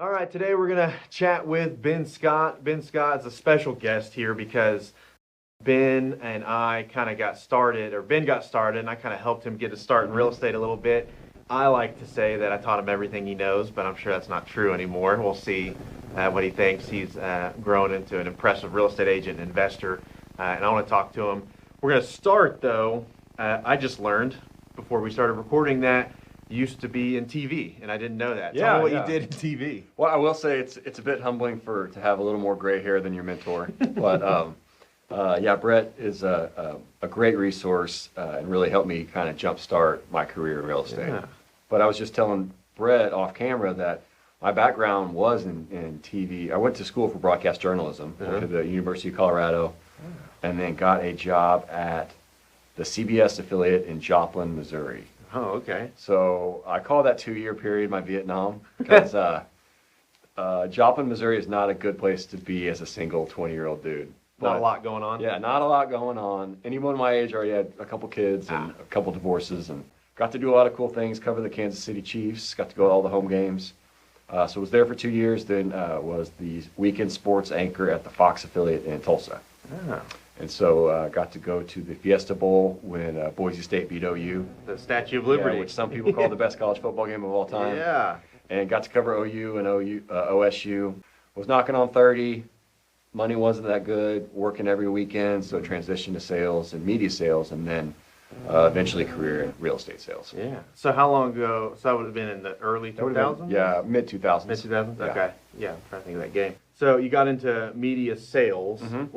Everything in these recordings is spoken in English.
All right, today we're going to chat with Ben Scott. Ben Scott is a special guest here because Ben and I kind of got started, or Ben got started, and I kind of helped him get a start in real estate a little bit. I like to say that I taught him everything he knows, but I'm sure that's not true anymore. We'll see what he thinks. He's grown into an impressive real estate agent and investor, and I want to talk to him. We're going to start, though. I just learned before we started recording that you used to be in TV, and I didn't know that. Tell me what you did in TV. Well, I will say it's a bit humbling to have a little more gray hair than your mentor, but yeah, Brett is a great resource and really helped me kind of jumpstart my career in real estate. Yeah. But I was just telling Brett off camera that my background was in TV. I went to school for broadcast journalism, went to the University of Colorado, and then got a job at the CBS affiliate in Joplin, Missouri. Oh, okay. So I call that 2-year period my Vietnam, because Joplin, Missouri is not a good place to be as a single 20-year-old dude. Not a lot going on. Yeah, not a lot going on. Anyone my age already had a couple kids and a couple divorces, and got to do a lot of cool things, cover the Kansas City Chiefs, got to go to all the home games. So I was there for 2 years, then was the weekend sports anchor at the Fox affiliate in Tulsa. Ah. And so got to go to the Fiesta Bowl when Boise State beat OU. The Statue of Liberty. Which some people call the best college football game of all time. Yeah. And got to cover OU and OSU. Was knocking on 30. Money wasn't that good. Working every weekend, so transitioned to sales and media sales, and then eventually career in real estate sales. Yeah. So how long ago? So that would have been in the early 2000s? Yeah, mid-2000s. Mid-2000s? Yeah. Okay. Yeah, I'm trying to think of that game. So you got into media sales. Mhm.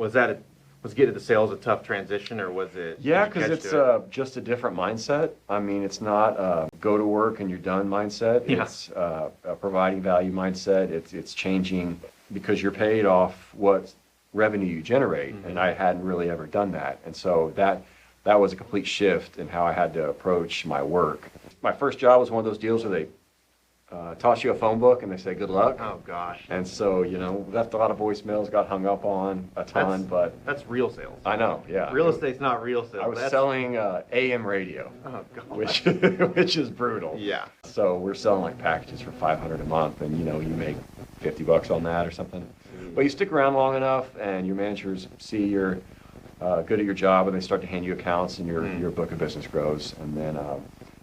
Was getting into sales a tough transition, or was it? Yeah, did you because catch it's just a different mindset. I mean, it's not go to work and you're done mindset. Yeah. It's a providing value mindset. It's changing because you're paid off what revenue you generate, and I hadn't really ever done that. And so that was a complete shift in how I had to approach my work. My first job was one of those deals where they toss you a phone book and they say good luck. Oh gosh. And so, left a lot of voicemails, got hung up on a ton, but That's real sales. I know, yeah. Real estate's not real sales. I was selling AM radio, Oh god. which is brutal. Yeah. So we're selling like packages for $500 a month, and you make $50 on that or something. But you stick around long enough, and your managers see you're good at your job, and they start to hand you accounts, and your book of business grows. And then,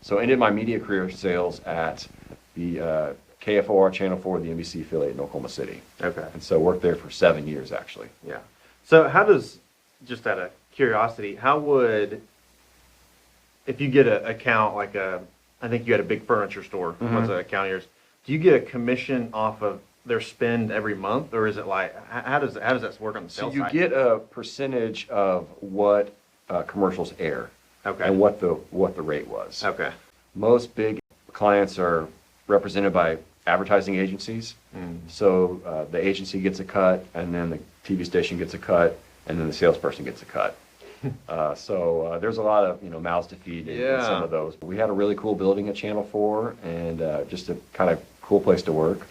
so I ended my media career sales at the KFOR Channel 4, the NBC affiliate in Oklahoma City. Okay. And so worked there for 7 years, actually. Yeah. So how does, just out of curiosity, how would, if you get an account like I think you had a big furniture store, was an account of yours, do you get a commission off of their spend every month, or is it like, how does that work on the So sales you side? get a percentage of what commercials air, Okay. and what the rate was. Okay. Most big clients are represented by advertising agencies. So the agency gets a cut, and then the TV station gets a cut, and then the salesperson gets a cut. So there's a lot of mouths to feed in some of those. We had a really cool building at Channel 4, and just a kind of cool place to work.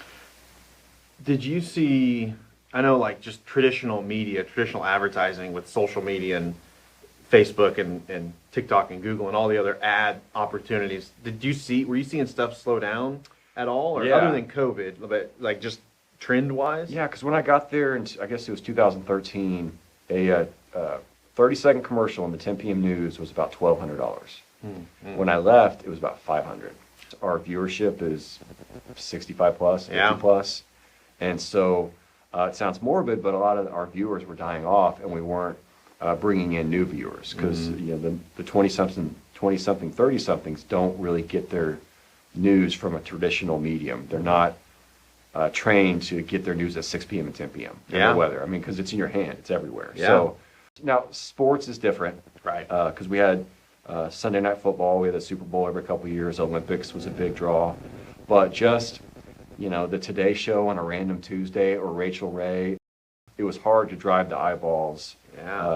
Did you see, I know like just traditional media, traditional advertising with social media and Facebook and TikTok and Google and all the other ad opportunities, were you seeing stuff slow down at all? Or Yeah. other than COVID, but like just trend wise? Yeah, because when I got there, and I guess it was 2013, a 30-second commercial in the 10 p.m. news was about $1,200. When I left, it was about $500. Our viewership is 65 plus, 50 plus. And so it sounds morbid, but a lot of our viewers were dying off, and we weren't bringing in new viewers because the 20-something, 30-somethings don't really get their news from a traditional medium. They're not trained to get their news at 6 p.m. and 10 p.m. Yeah. The weather. I mean, because it's in your hand, it's everywhere. Yeah. So now sports is different, Right. Because we had Sunday Night Football, we had the Super Bowl every couple of years. Olympics was a big draw, but just the Today Show on a random Tuesday or Rachel Ray, it was hard to drive the eyeballs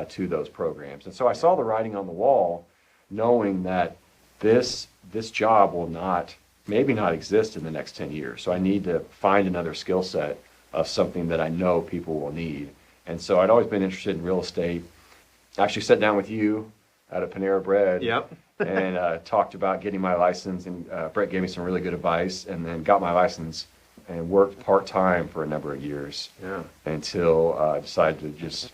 to those programs. And so I saw the writing on the wall, knowing that this job will maybe not exist in the next 10 years. So I need to find another skill set of something that I know people will need. And so I'd always been interested in real estate. I actually sat down with you at a Panera Bread. Yep. And talked about getting my license, and Brett gave me some really good advice, and then got my license and worked part-time for a number of years. Yeah. Until I decided to just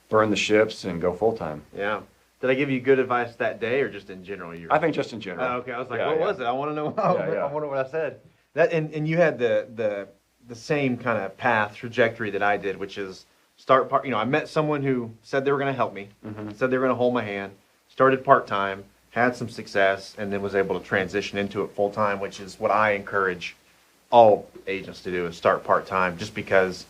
burn the ships and go full-time. Yeah. Did I give you good advice that day or just in general? I think just in general. Okay. I was like, Yeah, what yeah. was it? I want to know. Yeah. I wonder what I said. That and you had the same kind of path trajectory that I did, which is start part. I met someone who said they were going to help me, said they were going to hold my hand. Started part-time, had some success, and then was able to transition into it full-time, which is what I encourage all agents to do, is start part-time, just because,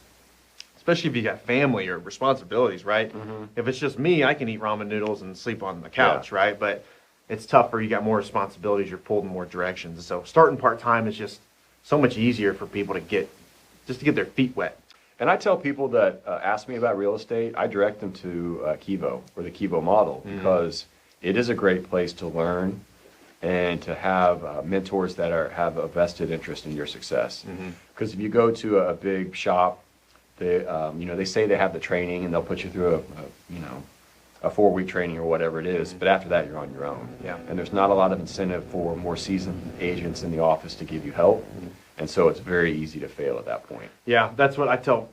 especially if you got family or responsibilities, right? If it's just me, I can eat ramen noodles and sleep on the couch, right? But it's tougher. You got more responsibilities. You're pulled in more directions. So starting part-time is just so much easier for people to get their feet wet. And I tell people that ask me about real estate, I direct them to Kivo, or the Kivo model, because it is a great place to learn and to have mentors that have a vested interest in your success. Because if you go to a big shop, they say they have the training and they'll put you through a 4-week training or whatever it is, but after that you're on your own. Yeah. And there's not a lot of incentive for more seasoned agents in the office to give you help, and so it's very easy to fail at that point. Yeah, that's what I tell.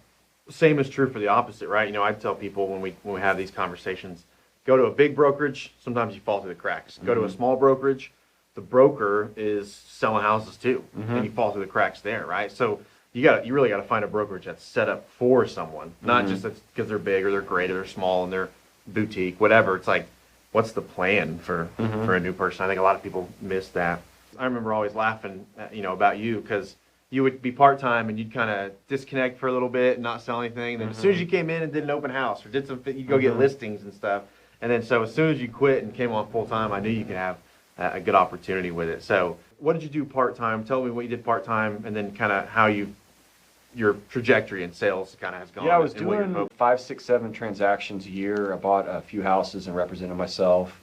Same is true for the opposite, right? I tell people when we have these conversations, go to a big brokerage, sometimes you fall through the cracks. Go to a small brokerage, the broker is selling houses too, and you fall through the cracks there, right? So you really got to find a brokerage that's set up for someone, not just because they're big or they're great or they're small and they're boutique, whatever. It's like, what's the plan for a new person? I think a lot of people miss that. I remember always laughing, about you, because you would be part-time and you'd kind of disconnect for a little bit and not sell anything. And then as soon as you came in and did an open house or did something, you'd go get listings and stuff. And then so as soon as you quit and came on full-time, I knew you could have a good opportunity with it. So what did you do part-time? Tell me what you did part-time, and then kind of how your trajectory in sales kind of has gone. Yeah, I was and what you're doing 5, 6, 7 transactions a year. I bought a few houses and represented myself.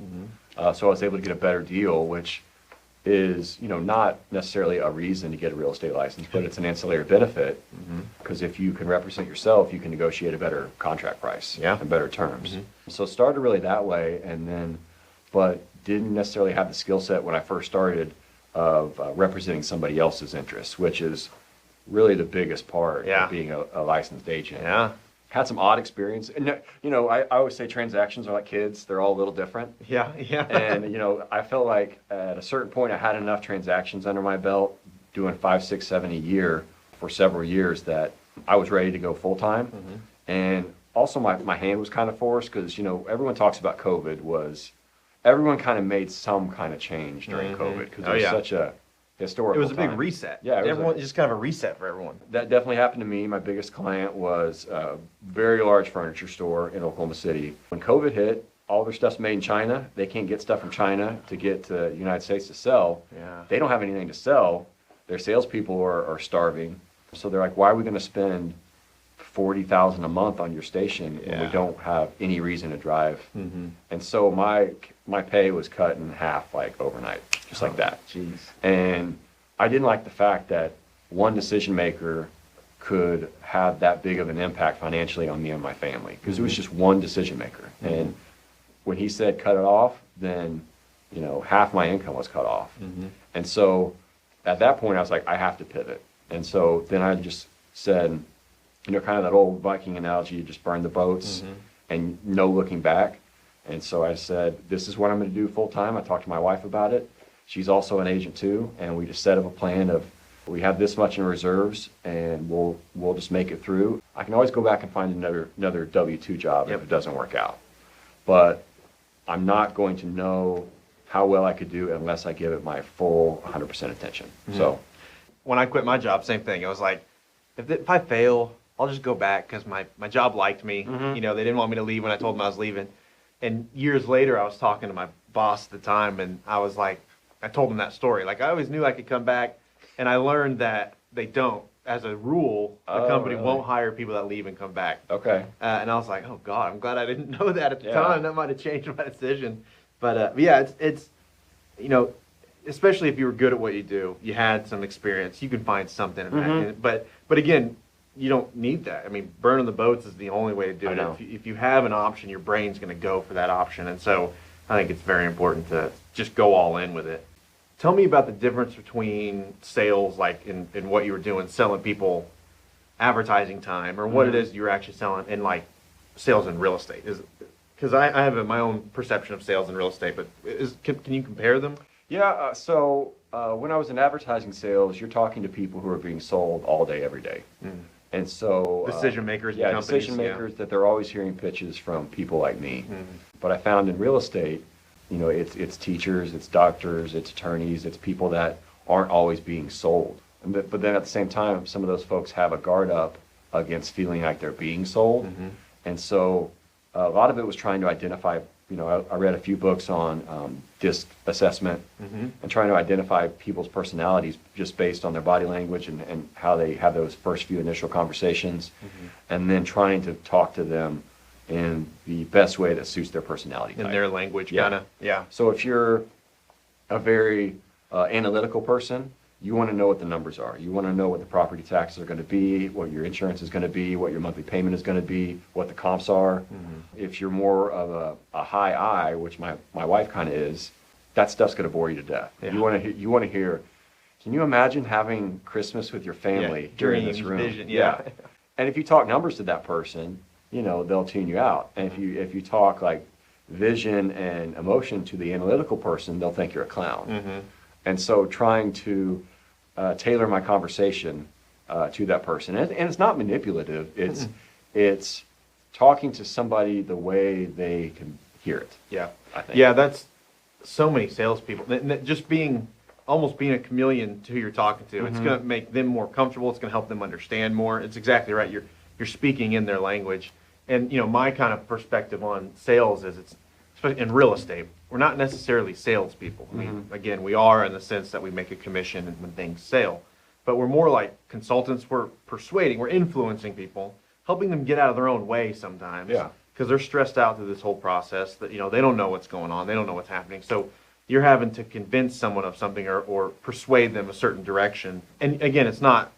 So I was able to get a better deal, which is, not necessarily a reason to get a real estate license, but it's an ancillary benefit, because if you can represent yourself, you can negotiate a better contract price and better terms. So it started really that way, but didn't necessarily have the skill set when I first started of representing somebody else's interests, which is really the biggest part of being a licensed agent. Yeah. Had some odd experience. And, I always say transactions are like kids. They're all a little different. Yeah. And, I felt like at a certain point I had enough transactions under my belt, doing 5, 6, 7 a year for several years, that I was ready to go full-time. And also my hand was kind of forced because, everyone talks about everyone kind of made some kind of change during COVID, because it was such a historical It was a big time. reset. Yeah, Just kind of a reset for everyone. That definitely happened to me. My biggest client was a very large furniture store in Oklahoma City. When COVID hit, all their stuff's made in China. They can't get stuff from China to get to the United States to sell. Yeah. They don't have anything to sell. Their salespeople are starving. So they're like, why are we going to spend $40,000 a month on your station when we don't have any reason to drive? And so my pay was cut in half, like overnight, just like that. Jeez. And I didn't like the fact that one decision maker could have that big of an impact financially on me and my family, because it was just one decision maker. And when he said cut it off, then half my income was cut off. And so at that point I was like, I have to pivot. And so then I just said, kind of that old Viking analogy, you just burn the boats and no looking back. And so I said, this is what I'm going to do full time. I talked to my wife about it. She's also an agent too, and we just set up a plan of, we have this much in reserves and we'll just make it through. I can always go back and find another W-2 job if it doesn't work out. But I'm not going to know how well I could do unless I give it my full 100% attention. So when I quit my job, same thing. I was like, if I fail, I'll just go back, because my job liked me. They didn't want me to leave when I told them I was leaving. And years later, I was talking to my boss at the time, and I was like, I told him that story. Like, I always knew I could come back, and I learned that they don't. As a rule, the company won't hire people that leave and come back. Okay. And I was like, oh God, I'm glad I didn't know that at the time. That might have changed my decision. But yeah, it's especially if you were good at what you do, you had some experience, you can find something in that. But again, you don't need that. I mean, burning the boats is the only way to do it. If you have an option, your brain's going to go for that option. And so I think it's very important to just go all in with it. Tell me about the difference between sales, like in what you were doing, selling people advertising time, or what it is you're actually selling, and like sales in real estate. Is because I have my own perception of sales in real estate, but can you compare them? Yeah, when I was in advertising sales, you're talking to people who are being sold all day, every day. And so Decision makers in yeah, companies, decision yeah. makers that they're always hearing pitches from people like me. But I found in real estate, it's teachers, it's doctors, it's attorneys, it's people that aren't always being sold. But then at the same time, some of those folks have a guard up against feeling like they're being sold. And so a lot of it was trying to identify, I read a few books on disc assessment and trying to identify people's personalities just based on their body language and how they have those first few initial conversations, and then trying to talk to them in the best way that suits their personality type. In their language, Yeah. kind of. Yeah. So if you're a very analytical person, you want to know what the numbers are. You want to know what the property taxes are going to be, what your insurance is going to be, what your monthly payment is going to be, what the comps are. If you're more of a high I, which my wife kind of is, that stuff's going to bore you to death. Yeah. You want to hear, can you imagine having Christmas with your family here in this dreams, room? vision, yeah. And if you talk numbers to that person, they'll tune you out. And if you talk like vision and emotion to the analytical person, they'll think you're a clown. And so trying to tailor my conversation to that person, and it's not manipulative. It's talking to somebody the way they can hear it. Yeah. I think. Yeah, that's so many salespeople. Just almost being a chameleon to who you're talking to. It's going to make them more comfortable. It's going to help them understand more. It's exactly right. You're speaking in their language. And my kind of perspective on sales is especially in real estate, we're not necessarily salespeople. I mean, again, we are in the sense that we make a commission when things sell, but we're more like consultants. We're persuading, we're influencing people, helping them get out of their own way sometimes. Yeah. Because they're stressed out through this whole process that, they don't know what's going on. They don't know what's happening. So you're having to convince someone of something or persuade them a certain direction. And again, it's not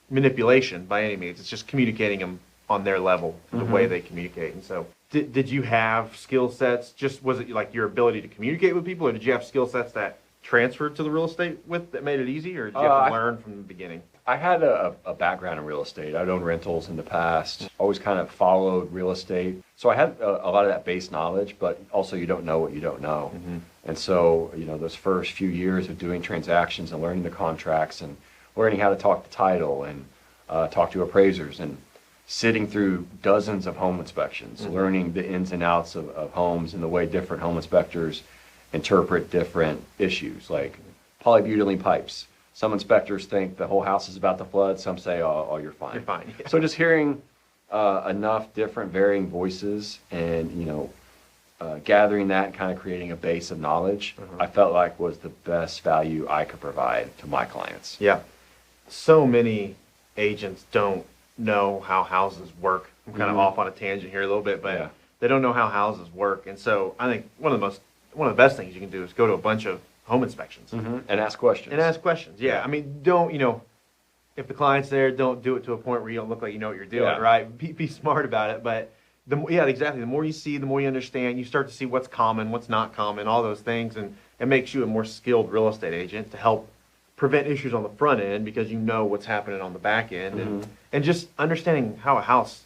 manipulation by any means. It's just communicating them on their level, the way they communicate. And so did you have skill sets? Was it like your ability to communicate with people, or did you have skill sets that transferred to the real estate that made it easy, or did you have to learn from the beginning? I had a background in real estate. I'd owned rentals in the past, always kind of followed real estate. So I had a lot of that base knowledge, but also you don't know what you don't know. And so, those first few years of doing transactions and learning the contracts and learning how to talk to title and talk to appraisers and sitting through dozens of home inspections, learning the ins and outs of homes and the way different home inspectors interpret different issues, like polybutylene pipes. Some inspectors think the whole house is about to flood. Some say, oh, you're fine. You're fine. Yeah. So just hearing enough different varying voices and, gathering that and kind of creating a base of knowledge, I felt like was the best value I could provide to my clients. Yeah. So many agents don't know how houses work. I'm kind of off on a tangent here a little bit, but they don't know how houses work. And so I think one of the best things you can do is go to a bunch of home inspections And ask questions. Yeah. I mean, don't, if the client's there, don't do it to a point where you don't look like you know what you're doing, right? Be smart about it. But exactly. The more you see, the more you understand, you start to see what's common, what's not common, all those things. And it makes you a more skilled real estate agent to help prevent issues on the front end because you know what's happening on the back end. And just understanding how a house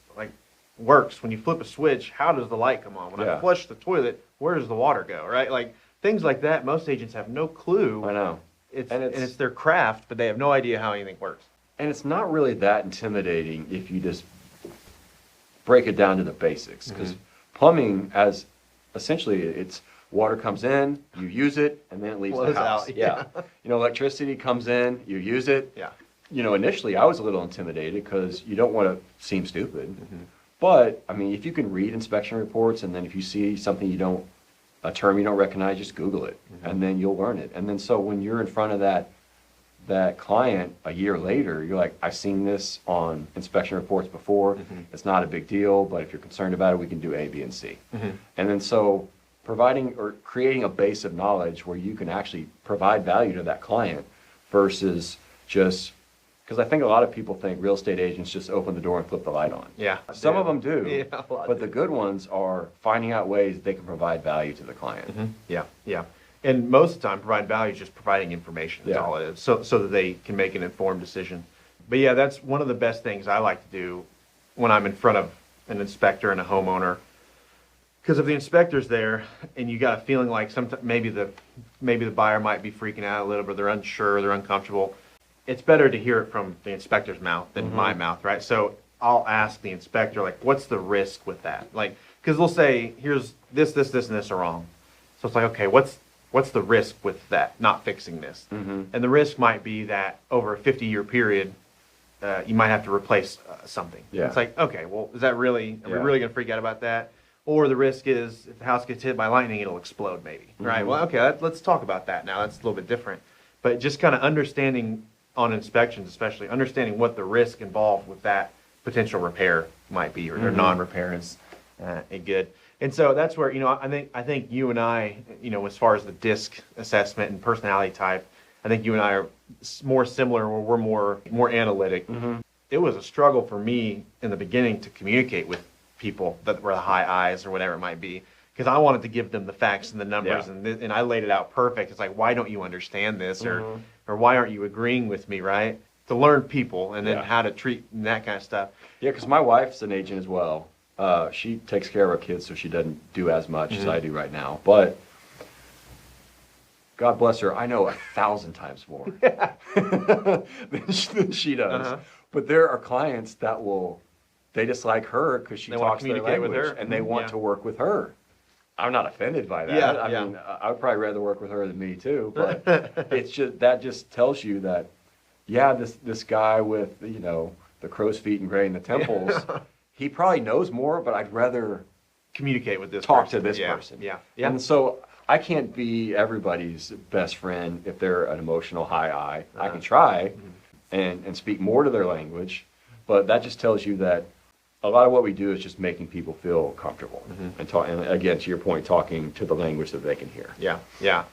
works. When you flip a switch, how does the light come on? When I flush the toilet, where does the water go, right? Like things like that, most agents have no clue. I know. It's their craft, but they have no idea how anything works. And it's not really that intimidating if you just break it down to the basics. Because plumbing, as essentially, it's water comes in, you use it, and then it leaves the house. Out, yeah. Electricity comes in, you use it. Yeah. Initially I was a little intimidated because you don't want to seem stupid. But, I mean, if you can read inspection reports and then if you see something a term you don't recognize, just Google it and then you'll learn it. And then so when you're in front of that client a year later, you're like, I've seen this on inspection reports before. It's not a big deal, but if you're concerned about it, we can do A, B, and C. And then so providing or creating a base of knowledge where you can actually provide value to that client versus just, because I think a lot of people think real estate agents just open the door and flip the light on. Yeah. Some of them do, Yeah, a lot but do. the good ones are finding out ways they can provide value to the client. Yeah. And most of the time, providing value is just providing information. That's Yeah. all it is, so that they can make an informed decision. But yeah, that's one of the best things I like to do when I'm in front of an inspector and a homeowner. Because if the inspector's there and you got a feeling like sometimes maybe the buyer might be freaking out a little bit, they're unsure, they're uncomfortable. It's better to hear it from the inspector's mouth than my mouth, right? So I'll ask the inspector, like, what's the risk with that? Like, because they'll say, here's this, and this are wrong. So it's like, okay, what's the risk with that, not fixing this? And the risk might be that over a 50-year period, you might have to replace something. Yeah. It's like, okay, well, is that really, are we Yeah. really going to freak out about that? Or the risk is if the house gets hit by lightning, it'll explode maybe, right? Well, okay, let's talk about that now. That's a little bit different. But just kind of understanding on inspections, especially understanding what the risk involved with that potential repair might be, or non-repair is good. And so that's where, I think you and I, as far as the DISC assessment and personality type, I think you and I are more similar, where we're more analytic. It was a struggle for me in the beginning to communicate with people that were the high eyes or whatever it might be, because I wanted to give them the facts and the numbers, and I laid it out perfect. It's like, why don't you understand this, or why aren't you agreeing with me, right? To learn people and then how to treat and that kind of stuff. Yeah, because my wife's an agent as well. She takes care of her kids, so she doesn't do as much as I do right now. But God bless her, I know 1,000 times more than she does. But there are clients that they just like her because she talks their language, with her, and they want to work with her. I'm not offended by that. Yeah, I mean, I would probably rather work with her than me too. But that just tells you that, this guy with the crow's feet and gray in the temples, he probably knows more. But I'd rather communicate with this talk person. to this person. Yeah. And so I can't be everybody's best friend if they're an emotional high eye. I can try and speak more to their language, but that just tells you that a lot of what we do is just making people feel comfortable and again, to your point, talking to the language that they can hear. Yeah.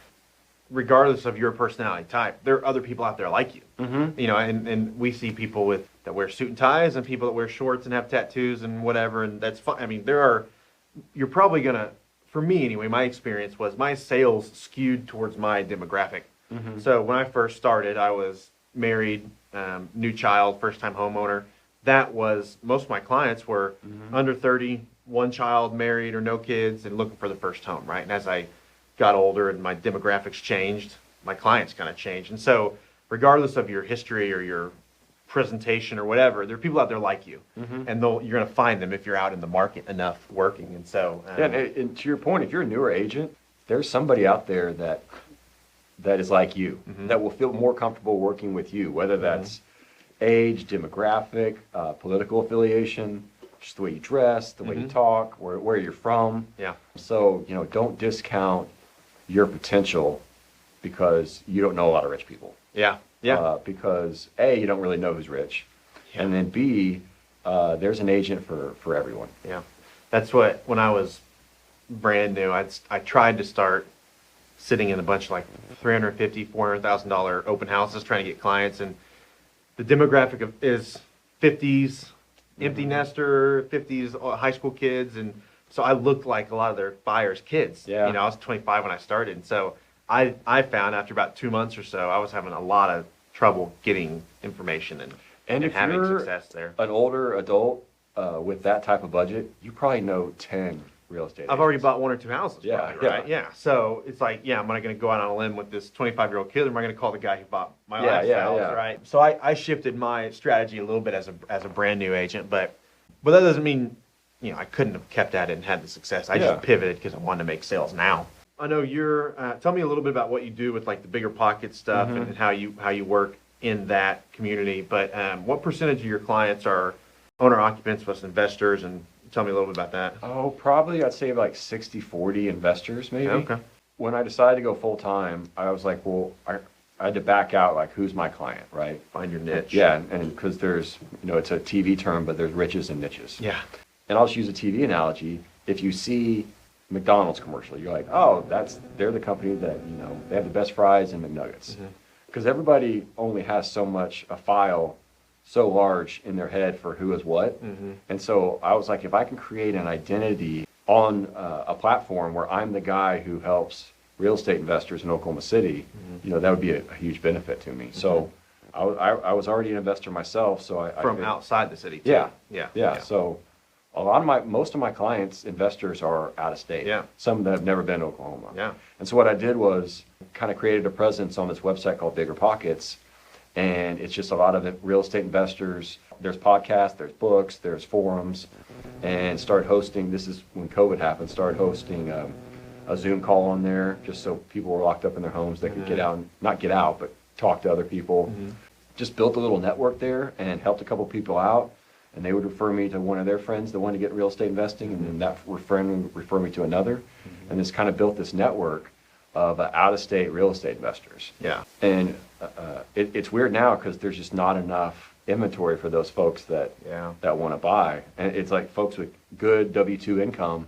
Regardless of your personality type, there are other people out there like you. And we see people that wear suit and ties, and people that wear shorts and have tattoos and whatever, and that's fine. I mean, you're probably gonna, for me anyway, my experience was my sales skewed towards my demographic. So when I first started, I was married, new child, first time homeowner. That was, most of my clients were under 30, one child, married or no kids, and looking for the first home, right? And as I got older and my demographics changed, my clients kind of changed. And so regardless of your history or your presentation or whatever, there are people out there like you, and you're going to find them if you're out in the market enough working. And so and to your point, if you're a newer agent, there's somebody out there that is like you, that will feel more comfortable working with you, whether that's age, demographic, political affiliation, just the way you dress, the way you talk, where you're from. Yeah. So, don't discount your potential because you don't know a lot of rich people. Yeah. Because A, you don't really know who's rich. Yeah. And then B, there's an agent for everyone. Yeah. That's when I was brand new, I tried to start sitting in a bunch of like $350,000, $400,000 open houses trying to get clients, and the demographic is 50s, empty nester, 50s high school kids, and so I looked like a lot of their buyers' kids. Yeah. I was 25 when I started, and so I found after about 2 months or so, I was having a lot of trouble getting information and if having you're success there. An older adult with that type of budget, you probably know 10 real estate agents. I've already bought 1 or 2 houses. Yeah, probably, right? Yeah. So it's like, am I going to go out on a limb with this 25-year-old kid, or am I going to call the guy who bought my last house, right? So I shifted my strategy a little bit as a brand new agent, but that doesn't mean, I couldn't have kept at it and had the success. I just pivoted because I wanted to make sales now. I know tell me a little bit about what you do with like the bigger pocket stuff and how you work in that community. But what percentage of your clients are owner occupants plus investors, and tell me a little bit about that. Oh, probably I'd say like 60-40 investors maybe. Okay. When I decided to go full time, I was like, well, I had to back out, like, who's my client, right? Find your niche. Yeah, and because there's, it's a TV term, but there's riches and niches. Yeah. And I'll just use a TV analogy. If you see McDonald's commercial, you're like, oh, they're the company that, they have the best fries and McNuggets. Because everybody only has so much, a file so large in their head for who is what. And so I was like, if I can create an identity on a platform where I'm the guy who helps real estate investors in Oklahoma City, that would be a huge benefit to me. So I was already an investor myself, so From outside the city too. Yeah. So most of my clients, investors, are out of state. Yeah. Some that have never been to Oklahoma. Yeah. And so what I did was kind of created a presence on this website called Bigger Pockets, and it's just a lot of real estate investors. There's podcasts, there's books, there's forums, and started hosting. This is when COVID happened. Started hosting a Zoom call on there, just so people were locked up in their homes, they could get out, not get out, but talk to other people. Just built a little network there and helped a couple people out, and they would refer me to one of their friends that wanted to get real estate investing, and then that friend would refer me to another, and this kind of built this network of out-of-state real estate investors. Yeah. And it's weird now because there's just not enough inventory for those folks that want to buy, and it's like folks with good W-2 income,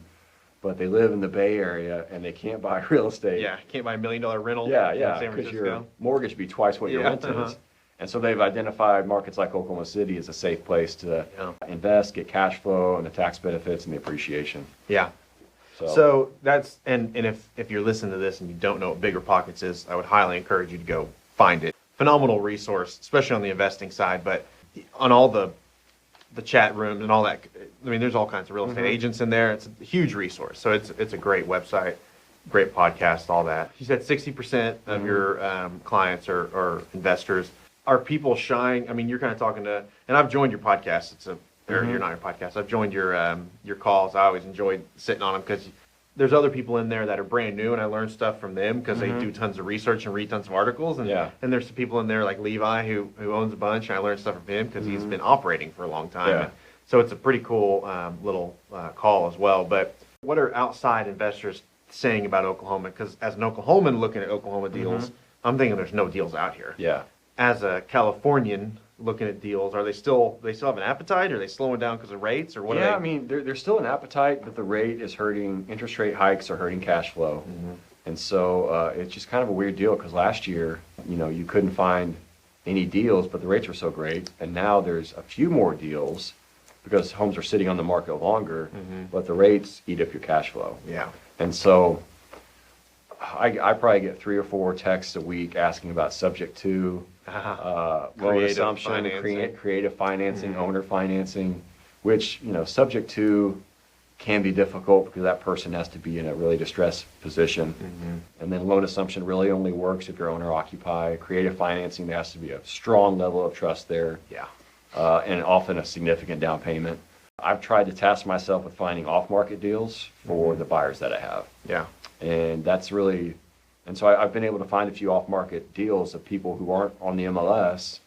but they live in the Bay Area and they can't buy real estate. Yeah, can't buy $1 million rental in San because your Francisco. mortgage would be twice what your rent is. And so they've identified markets like Oklahoma City as a safe place to invest, get cash flow and the tax benefits and the appreciation. Yeah. So that's, and if you're listening to this and you don't know what Bigger Pockets is, I would highly encourage you to go find it. Phenomenal resource, especially on the investing side, but on all the chat rooms and all that. I mean, there's all kinds of real estate agents in there. It's a huge resource. So it's a great website, great podcast, all that. You said 60% of your clients are investors. Are people shying? I mean, you're kind of talking to, and I've joined your podcast. Or you're not your podcast. I've joined your calls. I always enjoyed sitting on them because there's other people in there that are brand new, and I learn stuff from them because they do tons of research and read tons of articles. And there's some people in there like Levi who owns a bunch, and I learned stuff from him because he's been operating for a long time. Yeah. So it's a pretty cool little call as well. But what are outside investors saying about Oklahoma? Because as an Oklahoman looking at Oklahoma deals, I'm thinking there's no deals out here. Yeah. As a Californian looking at deals, they still have an appetite? Are they slowing down because of rates, or what? I mean, there's still an appetite, but the rate is hurting. Interest rate hikes are hurting cash flow, and so it's just kind of a weird deal because last year, you couldn't find any deals, but the rates were so great, and now there's a few more deals because homes are sitting on the market longer, but the rates eat up your cash flow. Yeah, and so I probably get 3 or 4 texts a week asking about subject to. Loan assumption, creative financing, owner financing, which, subject to can be difficult because that person has to be in a really distressed position. And then loan assumption really only works if you're owner occupied. Creative financing, there has to be a strong level of trust there. Yeah. And often a significant down payment. I've tried to task myself with finding off-market deals for the buyers that I have. Yeah. And that's really... And so I've been able to find a few off-market deals of people who aren't on the MLS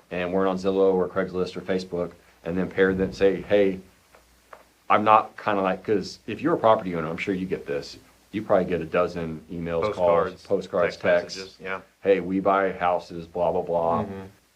and weren't on Zillow or Craigslist or Facebook, and then pair them, say, hey, I'm not kind of like, because if you're a property owner, I'm sure you get this. You probably get a dozen emails, postcards, texts. Yeah. Hey, we buy houses, blah, blah, blah,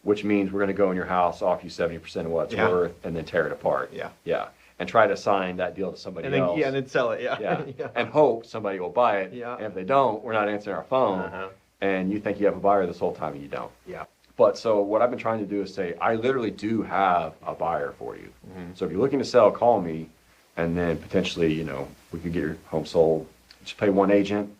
which means we're going to go in your house, offer you 70% of what it's worth, and then tear it apart. Yeah. Yeah. And try to assign that deal to somebody else. Yeah, and then sell it, yeah. And hope somebody will buy it. Yeah. And if they don't, we're not answering our phone. And you think you have a buyer this whole time and you don't. Yeah. But so what I've been trying to do is say, I literally do have a buyer for you. So if you're looking to sell, call me. And then potentially, we could get your home sold. Just pay one agent.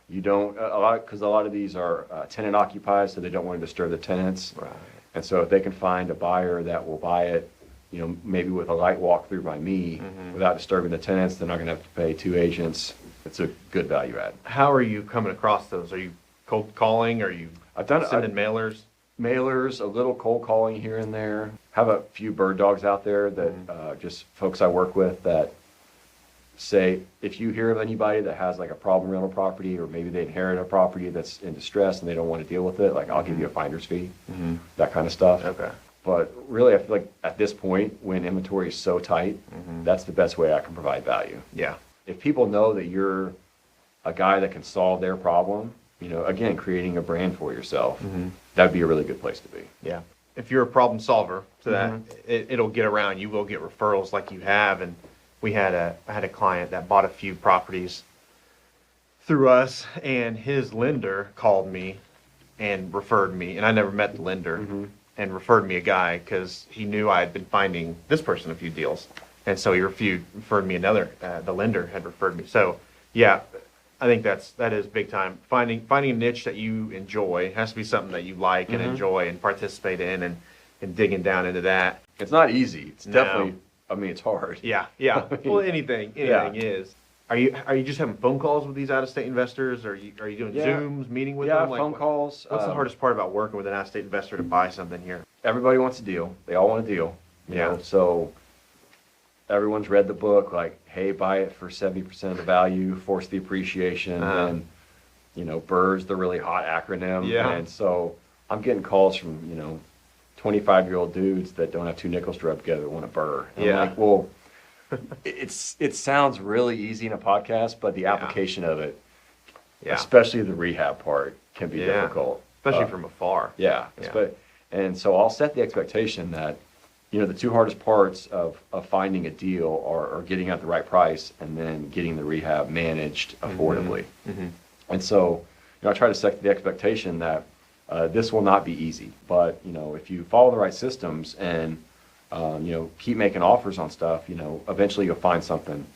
You don't, because a lot of these are tenant occupied, so they don't want to disturb the tenants. Right. And so if they can find a buyer that will buy it, maybe with a light walkthrough by me without disturbing the tenants, they're not going to have to pay 2 agents. It's a good value add. How are you coming across those? Are you cold calling? Are you sending mailers? Mailers, a little cold calling here and there. Have a few bird dogs out there that just folks I work with that say, if you hear of anybody that has like a problem rental property, or maybe they inherit a property that's in distress and they don't want to deal with it, like I'll give you a finder's fee, that kind of stuff. Okay. But really, I feel like at this point, when inventory is so tight, that's the best way I can provide value. Yeah. If people know that you're a guy that can solve their problem, again, creating a brand for yourself, that'd be a really good place to be. Yeah. If you're a problem solver, so that it'll get around. You will get referrals like you have. And I had a client that bought a few properties through us, and his lender called me and referred me, and I never met the lender. And referred me a guy because he knew I had been finding this person a few deals. And so he referred me another, the lender had referred me. So yeah, I think that is big time. Finding a niche that you enjoy. It has to be something that you like and enjoy and participate in, and digging down into that. It's not easy. It's No. definitely, I mean, it's hard. Yeah, yeah. I mean, Well, anything yeah. is. Are you just having phone calls with these out-of-state investors? Or are you doing Yeah. Zooms, meeting with Yeah, them? phone calls. What's the hardest part about working with an out-of-state investor to buy something here? Everybody wants a deal. They all want a deal. You Yeah. know, so everyone's read the book, like, hey, buy it for 70% of the value, force the appreciation, and, you know, BRRRR's the really hot acronym. Yeah. And so I'm getting calls from, you know, 25-year-old dudes that don't have two nickels to rub together that want a BRRRR. And Yeah. I'm like, well, it sounds really easy in a podcast, but the application of it, especially the rehab part, can be difficult. Especially from afar. Yeah. And so I'll set the expectation that, you know, the two hardest parts of finding a deal are getting at the right price and then getting the rehab managed affordably. And so, you know, I try to set the expectation that this will not be easy, but, you know, if you follow the right systems and, you know, keep making offers on stuff, you know, eventually you'll find something.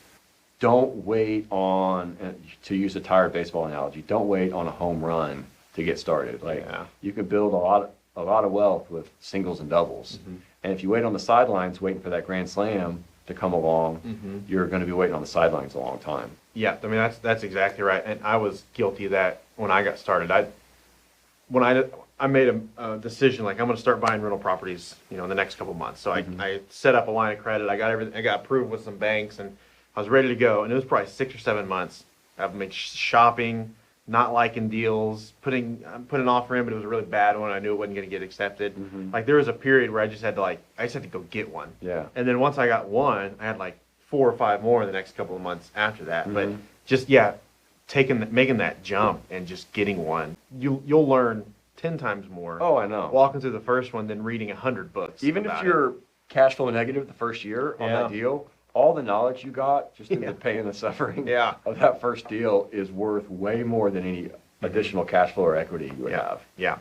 Don't wait on, to use a tired baseball analogy, don't wait on a home run to get started. Like, you can build a lot of wealth with singles and doubles. And if you wait on the sidelines waiting for that grand slam to come along, you're going to be waiting on the sidelines a long time. Yeah, I mean that's exactly right. And I was guilty of that when I got started. I made a decision, like, I'm going to start buying rental properties, you know, in the next couple of months. So I set up a line of credit. I got everything. I got approved with some banks, and I was ready to go. And it was probably 6 or 7 months. I've been shopping, not liking deals, put an offer in, but it was a really bad one. I knew it wasn't going to get accepted. Like, there was a period where I just had to go get one. Yeah. And then once I got one, I had like 4 or 5 more in the next couple of months after that. But just making that jump and just getting one, you'll learn 10 times more. Oh, I know. Walking through the first one than reading 100 books. Even if you're cash flow negative the first year on that deal, all the knowledge you got just through the pain and the suffering of that first deal is worth way more than any additional cash flow or equity you would have. Yeah.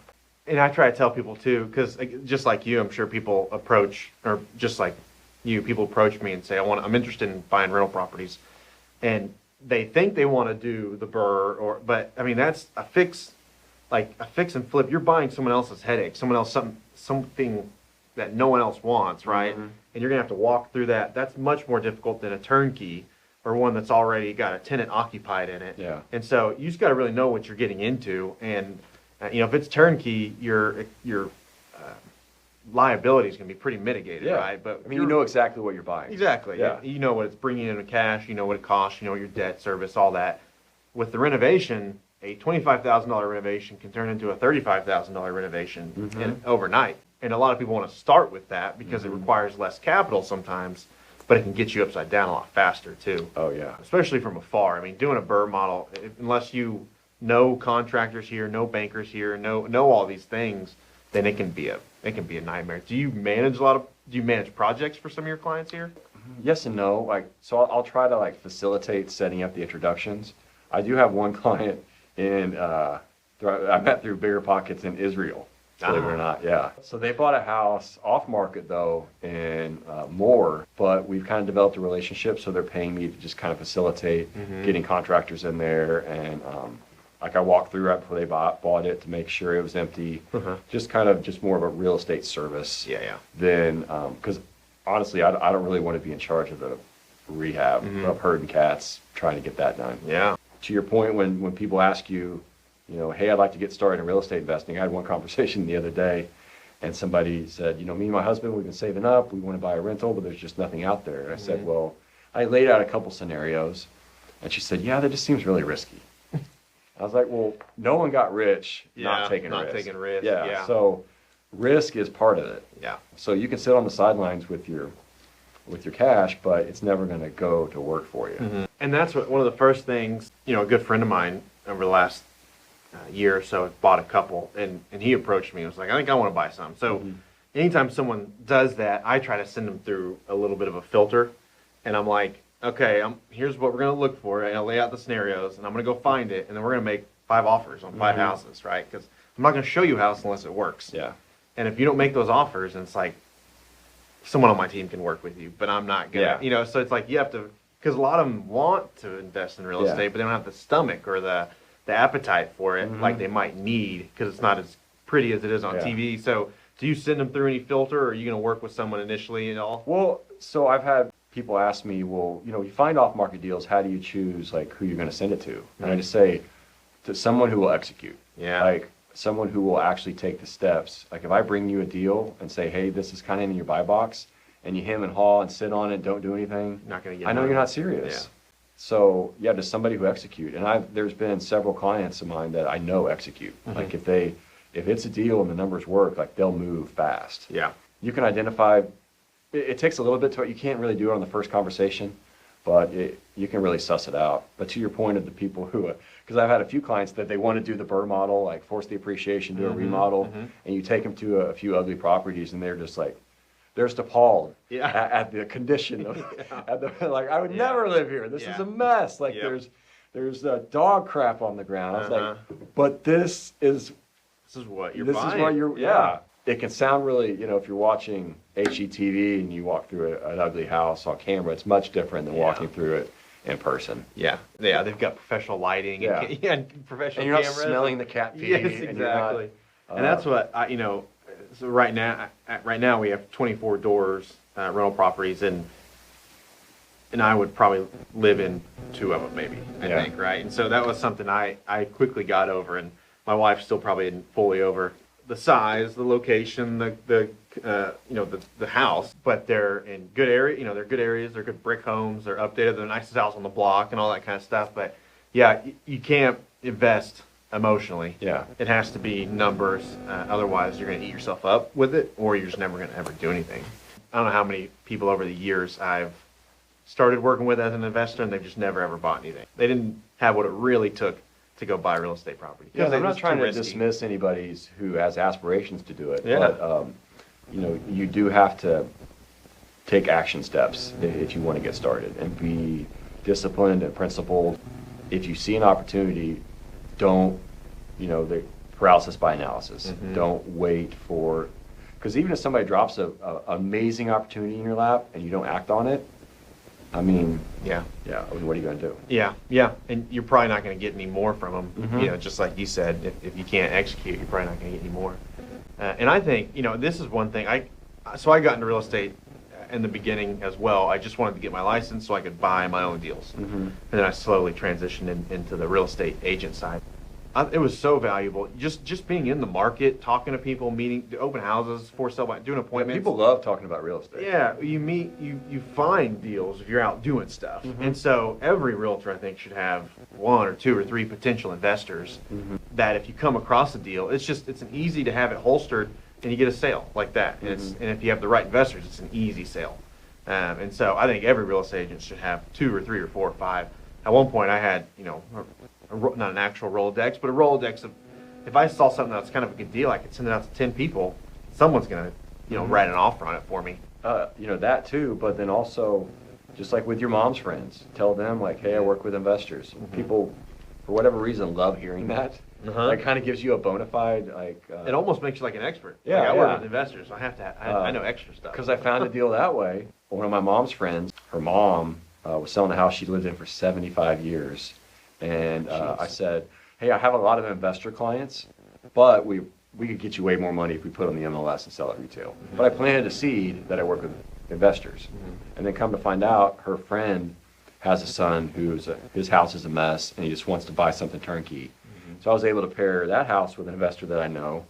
And I try to tell people too, because just like you, I'm sure people approach me and say, I'm interested in buying rental properties, and they think they want to do the BRRRR, but I mean, that's a fix and flip. You're buying someone else's headache, something that no one else wants, right? And you're gonna have to walk through that. That's much more difficult than a turnkey or one that's already got a tenant occupied in it. Yeah. And so you just got to really know what you're getting into. And you know, if it's turnkey, your liability is going to be pretty mitigated, right? But I mean, you know exactly what you're buying. Exactly. Yeah. You know what it's bringing in cash. You know what it costs. You know what your debt service, all that. With the renovation, a $25,000 renovation can turn into a $35,000 renovation overnight. And a lot of people want to start with that because it requires less capital sometimes, but it can get you upside down a lot faster too. Oh yeah. Especially from afar. I mean, doing a BRRRR model, unless you know contractors here, know bankers here, know all these things, then it can be a nightmare. Do you manage projects for some of your clients here? Yes and no. Like, so I'll try to facilitate setting up the introductions. I do have one client I met through Bigger Pockets in Israel. Believe it or not, yeah. So they bought a house off market though in Moore, but we've kind of developed a relationship, so they're paying me to just kind of facilitate getting contractors in there, and I walked through right before they bought it to make sure it was empty. Just more of a real estate service. Yeah. Than because honestly, I don't really want to be in charge of the rehab of herding cats, trying to get that done. Yeah. To your point, when people ask you, hey, I'd like to get started in real estate investing. I had one conversation the other day, and somebody said, me and my husband, we've been saving up. We want to buy a rental, but there's just nothing out there. And I said, well, I laid out a couple scenarios, and she said, yeah, that just seems really risky. I was like, well, no one got rich not taking risk. Yeah. So risk is part of it. Yeah. So you can sit on the sidelines with your cash, but it's never going to go to work for you. And that's one of the first things, a good friend of mine over the last year or so bought a couple, and he approached me and was like, I think I want to buy some. So anytime someone does that, I try to send them through a little bit of a filter, and I'm like, okay, here's what we're going to look for, and I'll lay out the scenarios, and I'm going to go find it, and then we're going to make 5 offers on 5 houses, right? Because I'm not going to show you a house unless it works. Yeah. And if you don't make those offers, and it's like, someone on my team can work with you, but I'm not going to, so it's like you have to because a lot of them want to invest in real Yeah. estate, but they don't have the stomach or the appetite for it like they might need because it's not as pretty as it is on Yeah. TV. So do you send them through any filter, or are you going to work with someone initially and all? Well, so I've had people ask me, well, you find off-market deals, how do you choose like who you're going to send it to? And I just say to someone who will execute. Yeah. Like someone who will actually take the steps. Like if I bring you a deal and say, hey, this is kind of in your buy box, and you hem and haw and sit on it, don't do anything, Not going to get I know money. you're not serious. Yeah. So yeah, just somebody who execute. And there's been several clients of mine that I know execute. Like if it's a deal and the numbers work, like they'll move fast. Yeah. You can identify, it takes a little bit you can't really do it on the first conversation, but you can really suss it out. But to your point of the people who, because I've had a few clients that they want to do the Burr model, like force the appreciation, do a remodel, and you take them to a few ugly properties and they're just like, they're just appalled at the condition of, like, I would never live here. This is a mess. Like there's dog crap on the ground. I was like, but this is what you're this buying. is why you're, It can sound really, if you're watching HGTV and you walk through an ugly house on camera, it's much different than walking through it in person. Yeah, they've got professional lighting and professional and you're not cameras. smelling the cat pee. Yes, exactly. And that's what so right now we have 24 doors, rental properties, and I would probably live in 2 of them maybe, I think, right? And so that was something I quickly got over, and my wife still probably isn't fully over the size, the location, the house, but they're in good area, they're good areas, they're good brick homes, they're updated, they're the nicest house on the block and all that kind of stuff. But yeah, you can't invest emotionally. Yeah. It has to be numbers. Otherwise, you're going to eat yourself up with it, or you're just never going to ever do anything. I don't know how many people over the years I've started working with as an investor, and they've just never ever bought anything. They didn't have what it really took to go buy real estate property. Yeah, I'm not trying to risky. dismiss anybody who has aspirations to do it, Yeah. but you do have to take action steps if you want to get started and be disciplined and principled. If you see an opportunity, don't, the paralysis by analysis. Don't wait for, because even if somebody drops an amazing opportunity in your lap and you don't act on it, I mean, what are you going to do? Yeah, and you're probably not going to get any more from them. Just like you said, if you can't execute, you're probably not going to get any more. And I think, this is one thing. I got into real estate in the beginning as well. I just wanted to get my license so I could buy my own deals. And then I slowly transitioned into the real estate agent side. It was so valuable. Just being in the market, talking to people, meeting, open houses, for sale, doing appointments. People love talking about real estate. Yeah, you find deals if you're out doing stuff. And so every realtor, I think, should have 1 or 2 or 3 potential investors that if you come across a deal, it's an easy to have it holstered and you get a sale like that. And and if you have the right investors, it's an easy sale. And so I think every real estate agent should have 2 or 3 or 4 or 5. At one point I had, not an actual Rolodex, but a Rolodex of, if I saw something that's kind of a good deal, I could send it out to 10 people. Someone's going to, write an offer on it for me. That too, but then also, just like with your mom's friends, tell them like, hey, I work with investors. People, for whatever reason, love hearing that. That kind of gives you a bona fide, like... it almost makes you like an expert. Yeah, I work with investors, so I know extra stuff. Because I found a deal that way. One of my mom's friends, her mom was selling a house she lived in for 75 years. And I said, hey, I have a lot of investor clients, but we could get you way more money if we put on the MLS and sell it retail. But I planted a seed that I work with investors. And then come to find out, her friend has a son his house is a mess, and he just wants to buy something turnkey. So I was able to pair that house with an investor that I know,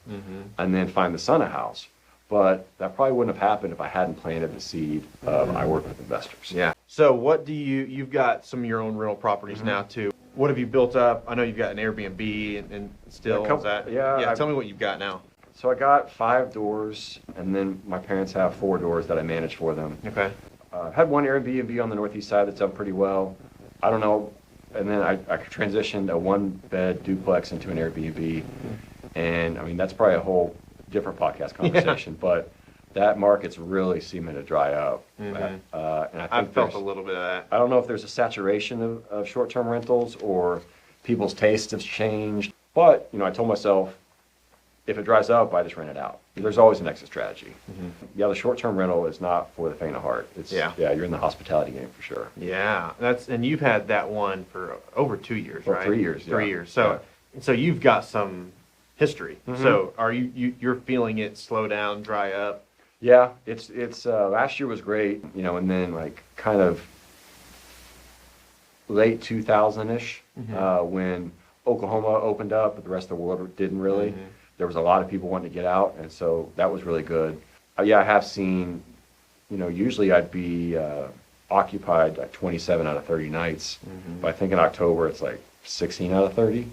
and then find the son a house. But that probably wouldn't have happened if I hadn't planted the seed of I work with investors. Yeah. So what you've got some of your own rental properties now too. What have you built up? I know you've got an Airbnb and still, is that? Yeah. Tell me what you've got now. So I got 5 doors, and then my parents have 4 doors that I manage for them. Okay. Had one Airbnb on the northeast side that's done pretty well. I don't know. And then I transitioned a 1-bed duplex into an Airbnb. And I mean, that's probably a whole different podcast conversation, but that market's really seeming to dry up. And I think I've felt a little bit of that. I don't know if there's a saturation of short-term rentals or people's tastes have changed. But, I told myself, if it dries up, I just rent it out. There's always an exit strategy. Mm-hmm. Yeah, the short-term rental is not for the faint of heart. Yeah, you're in the hospitality game for sure. Yeah, and you've had that one for over 2 years, Well, right? 3 years. 3 years. So you've got some history. Mm-hmm. So are you're feeling it slow down, dry up? Yeah, it's last year was great, and then like kind of late 2000-ish, when Oklahoma opened up, but the rest of the world didn't really. Mm-hmm. There was a lot of people wanting to get out, and so that was really good. Yeah, I have seen, usually I'd be occupied like 27 out of 30 nights, but I think in October it's like 16 out of 30.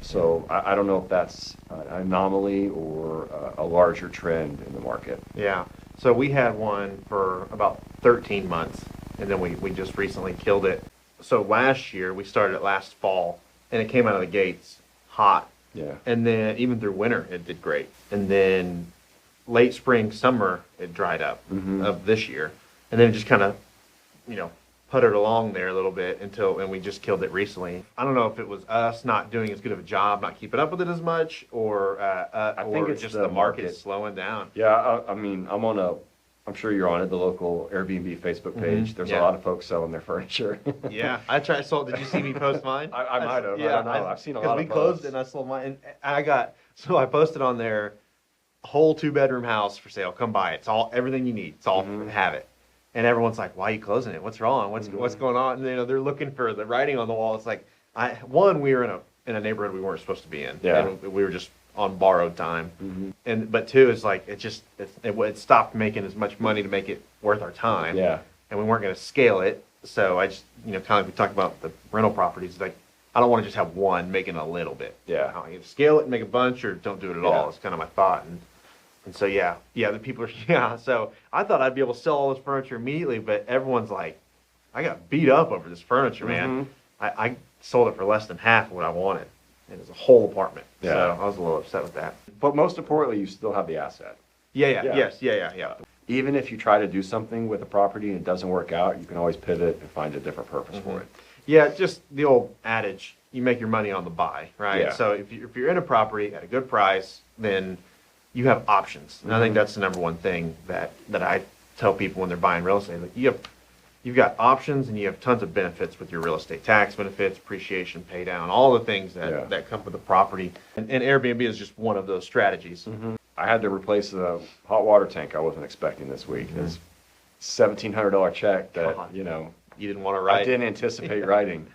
So I don't know if that's an anomaly or a larger trend in the market. Yeah. So we had one for about 13 months, and then we just recently killed it. So last year, we started it last fall, and it came out of the gates hot. Yeah. And then even through winter, it did great. And then late spring, summer, it dried up of this year. And then it just kind of, puttered along there a little bit and we just killed it recently. I don't know if it was us not doing as good of a job, not keeping up with it as much, or I think it's just the the market market slowing down. Yeah, I mean, I'm sure you're on it, the local Airbnb Facebook page. There's a lot of folks selling their furniture. Yeah, I tried. Did you see me post mine? I might have. Yeah, I don't know. I've seen a lot of because we closed it and I sold mine. And I posted on there, whole 2-bedroom house for sale. Come buy it. It's everything you need. It's all have it. And everyone's like, "Why are you closing it? What's wrong? What's going on?" And they're looking for the writing on the wall. It's like, we were in a neighborhood we weren't supposed to be in. Yeah. And we were just on borrowed time. But two is like it stopped making as much money to make it worth our time. Yeah. And we weren't going to scale it. So I just kind of like we talked about the rental properties. Like I don't want to just have one making a little bit. Yeah. I want either scale it and make a bunch, or don't do it at all. It's kind of my thought. And so the people are So I thought I'd be able to sell all this furniture immediately, but everyone's like, I got beat up over this furniture, man. I sold it for less than half of what I wanted. And it was a whole apartment. Yeah. So I was a little upset with that. But most importantly, you still have the asset. Yeah. Even if you try to do something with a property and it doesn't work out, you can always pivot and find a different purpose for it. Yeah, just the old adage, you make your money on the buy, right? Yeah. So if you're in a property at a good price, then you have options. And I think that's the number one thing that I tell people when they're buying real estate. Like you've got options and you have tons of benefits with your real estate, tax benefits, appreciation, pay down, all the things that come with the property. And Airbnb is just one of those strategies. I had to replace a hot water tank I wasn't expecting this week. It's $1,700 check that, You didn't want to write. I didn't anticipate writing.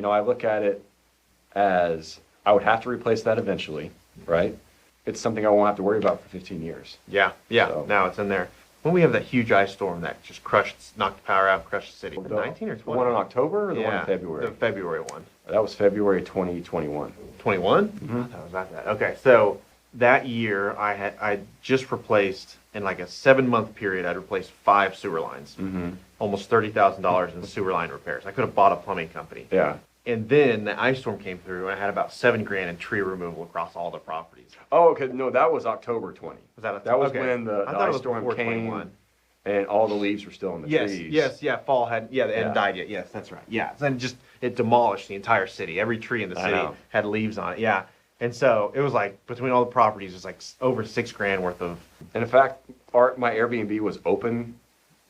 I look at it as I would have to replace that eventually, right? It's something I won't have to worry about for 15 years. Yeah. So. Now it's in there. When we have that huge ice storm that just knocked the power out, crushed the city. The 19 or 20? The one in October or the one in February? The February one. That was February 2021. 21? I thought it was about that. Okay, so that year I just replaced, in like a 7-month period, I'd replaced 5 sewer lines. Almost $30,000 in sewer line repairs. I could have bought a plumbing company. Yeah. And then the ice storm came through, and I had about $7,000 in tree removal across all the properties. Oh, okay. No, that was October 20. Was that That was okay. when the ice storm came 21. and all the leaves were still in the trees. Yes, fall hadn't died yet. Yes, that's right. Yeah, and it demolished the entire city. Every tree in the city had leaves on it. Yeah, and so it was like between all the properties, it was like over $6,000 worth of. And in fact, my Airbnb was open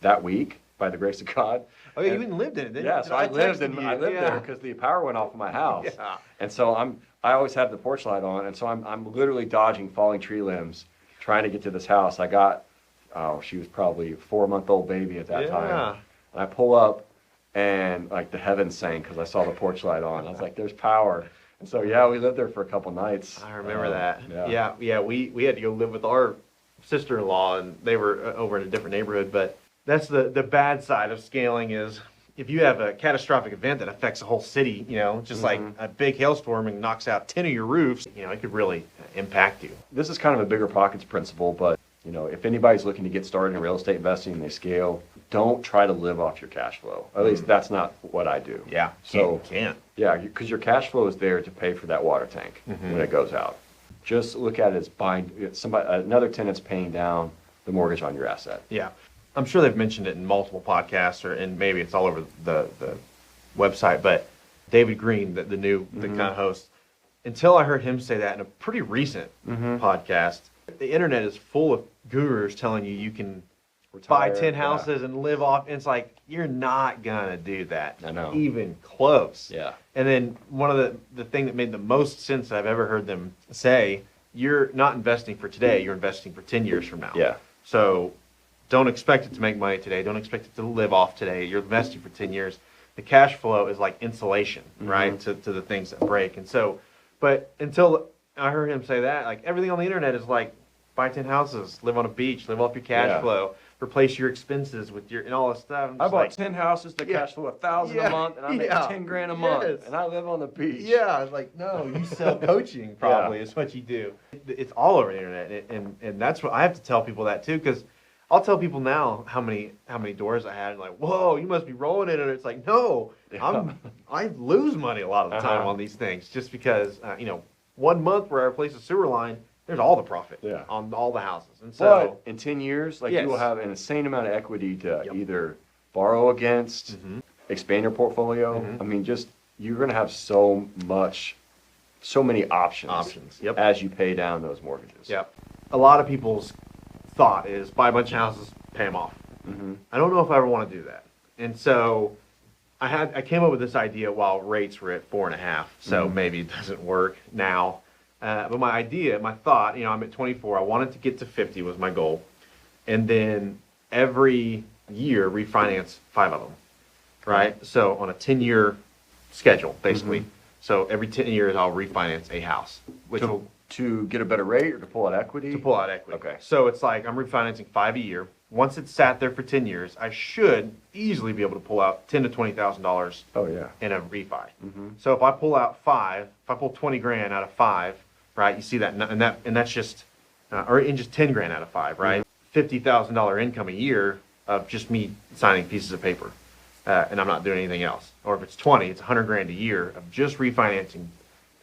that week by the grace of God. Oh yeah, you even lived in it, didn't you? Yeah, so I lived there because the power went off in my house. Yeah. And so I always have the porch light on, and so I'm literally dodging falling tree limbs, trying to get to this house. I got, she was probably a 4-month-old baby at that time. And I pull up, and like the heavens sang because I saw the porch light on. I was like, "There's power." And so we lived there for a couple nights. I remember that. Yeah. We had to go live with our sister-in-law, and they were over in a different neighborhood, but. That's the bad side of scaling is if you have a catastrophic event that affects a whole city, just like a big hailstorm and knocks out 10 of your roofs, it could really impact you. This is kind of a bigger pockets principle, but if anybody's looking to get started in real estate investing and they scale, don't try to live off your cash flow. At least that's not what I do. Yeah. So can't. Yeah, because your cash flow is there to pay for that water tank when it goes out. Just look at it as another tenant's paying down the mortgage on your asset. Yeah. I'm sure they've mentioned it in multiple podcasts, and maybe it's all over the website. But David Green, the kind of host, until I heard him say that in a pretty recent podcast. The internet is full of gurus telling you can buy 10 houses and live off. And it's like, you're not gonna do that. I know. Even close. Yeah. And then one of the thing that made the most sense I've ever heard them say, you're not investing for today, you're investing for 10 years from now. Yeah. So don't expect it to make money today. Don't expect it to live off today. You're investing for 10 years. The cash flow is like insulation, right, to the things that break. And so, but until I heard him say that, like everything on the internet is like, buy 10 houses, live on a beach, live off your cash flow, replace your expenses with your, and all this stuff. I bought 10 houses to cash flow $1,000 a month, and I make 10 grand a month, and I live on the beach. Yeah, it's like, no, you sell coaching probably is what you do. It's all over the internet, and that's what I have to tell people that too, because I'll tell people now how many doors I had, and like, whoa, you must be rolling in it. It's like, no, I lose money a lot of the time on these things, just because 1 month where I replace a sewer line, there's all the profit on all the houses. And so, but in 10 years, like you will have an insane amount of equity to either borrow against, expand your portfolio. I mean, just you're going to have so many options as you pay down those mortgages. Yep. A lot of people's thought is buy a bunch of houses, pay them off. I don't know if I ever want to do that. And so I came up with this idea while rates were at 4.5. So maybe it doesn't work now. But my thought, I'm at 24. I wanted to get to 50 was my goal. And then every year refinance 5 of them, right? So on a 10-year schedule, basically. So every 10 years I'll refinance a house. To get a better rate or to pull out equity? To pull out equity. Okay. So it's like I'm refinancing 5 a year. Once it's sat there for 10 years, I should easily be able to pull out $10,000 to $20,000 in a refi. So if I pull out 5, if I pull 20 grand out of 5, right? You see that, and that's just, or in just 10 grand out of 5, right? $50,000 income a year of just me signing pieces of paper, and I'm not doing anything else. Or if it's 20, it's 100 grand a year of just refinancing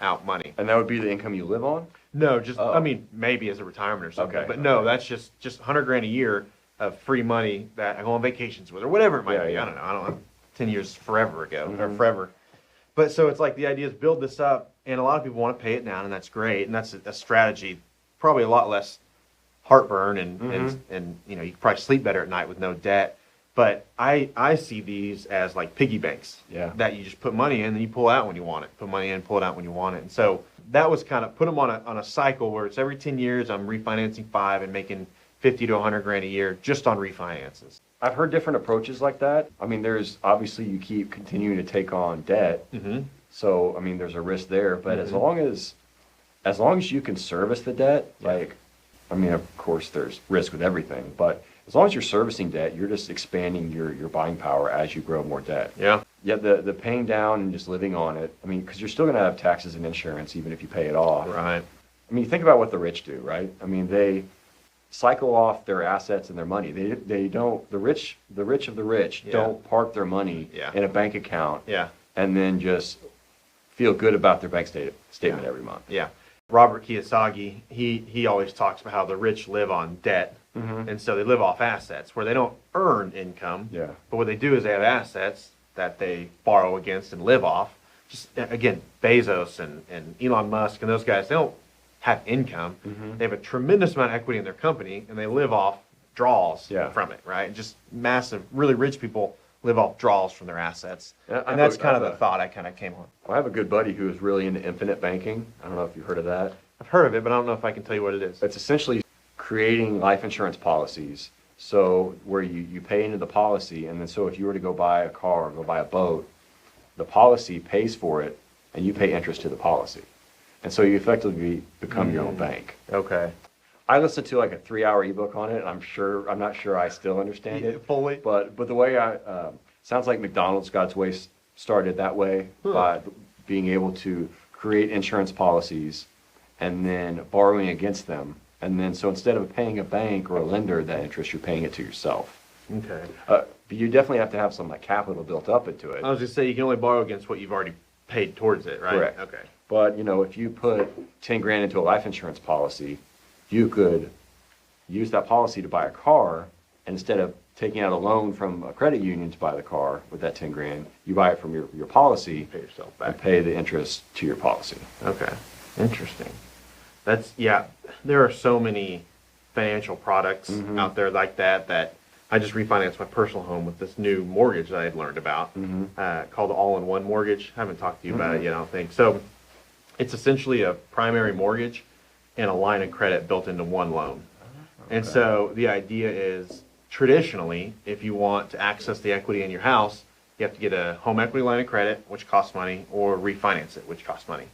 out money. And that would be the income you live on? No, just I mean maybe as a retirement or something. But no, that's just 100 grand a year of free money that I go on vacations with or whatever it might be. I don't know. 10 years forever ago or forever. But so it's like the idea is build this up, and a lot of people want to pay it down, and that's great, and that's a strategy. Probably a lot less heartburn, and you can probably sleep better at night with no debt. But I see these as like piggy banks that you just put money in and you pull out when you want it. Put money in, pull it out when you want it. And so that was kind of put them on a cycle where it's every 10 years I'm refinancing 5 and making 50 to 100 grand a year just on refinances. I've heard different approaches like that. I mean, there's obviously you keep continuing to take on debt. So, I mean, there's a risk there. But as long as you can service the debt, like, I mean, of course, there's risk with everything. But as long as you're servicing debt, you're just expanding your buying power as you grow more debt. Yeah, the paying down and just living on it, I mean, because you're still going to have taxes and insurance even if you pay it off. Right. I mean, think about what the rich do, right? I mean, they cycle off their assets and their money. They don't, the rich of the rich don't park their money in a bank account and then just feel good about their bank statement every month. Yeah. Robert Kiyosaki, he always talks about how the rich live on debt. And so they live off assets where they don't earn income. But what they do is they have assets that they borrow against and live off. Just again, Bezos and Elon Musk and those guys, they don't have income. They have a tremendous amount of equity in their company and they live off draws from it, right? Just massive, really rich people live off draws from their assets. And that's kind of the thought I kind of came on. Well, I have a good buddy who is really into infinite banking. I don't know if you've heard of that. I've heard of it, but I don't know if I can tell you what it is. It's essentially creating life insurance policies. So where you pay into the policy, and then so if you were to go buy a car or go buy a boat, the policy pays for it and you pay interest to the policy. And so you effectively become your own bank. Okay. I listened to like a 3-hour ebook on it, and I'm not sure I still understand it fully. But the way sounds like McDonald's got its way started that way by being able to create insurance policies and then borrowing against them. And then so instead of paying a bank or a lender that interest, you're paying it to yourself. Okay. But you definitely have to have some like capital built up into it. I was just saying you can only borrow against what you've already paid towards it, right? Correct. Okay. But if you put 10 grand into a life insurance policy, you could use that policy to buy a car, and instead of taking out a loan from a credit union to buy the car with that 10 grand. You buy it from your policy Pay yourself and back. pay the interest to your policy. Okay. Interesting. That's, yeah, there are so many financial products out there like that I just refinanced my personal home with this new mortgage that I had learned about, called the all-in-one mortgage. I haven't talked to you about it yet, I don't think. So it's essentially a primary mortgage and a line of credit built into one loan. And so the idea is, traditionally, if you want to access the equity in your house, you have to get a home equity line of credit, which costs money, or refinance it, which costs money.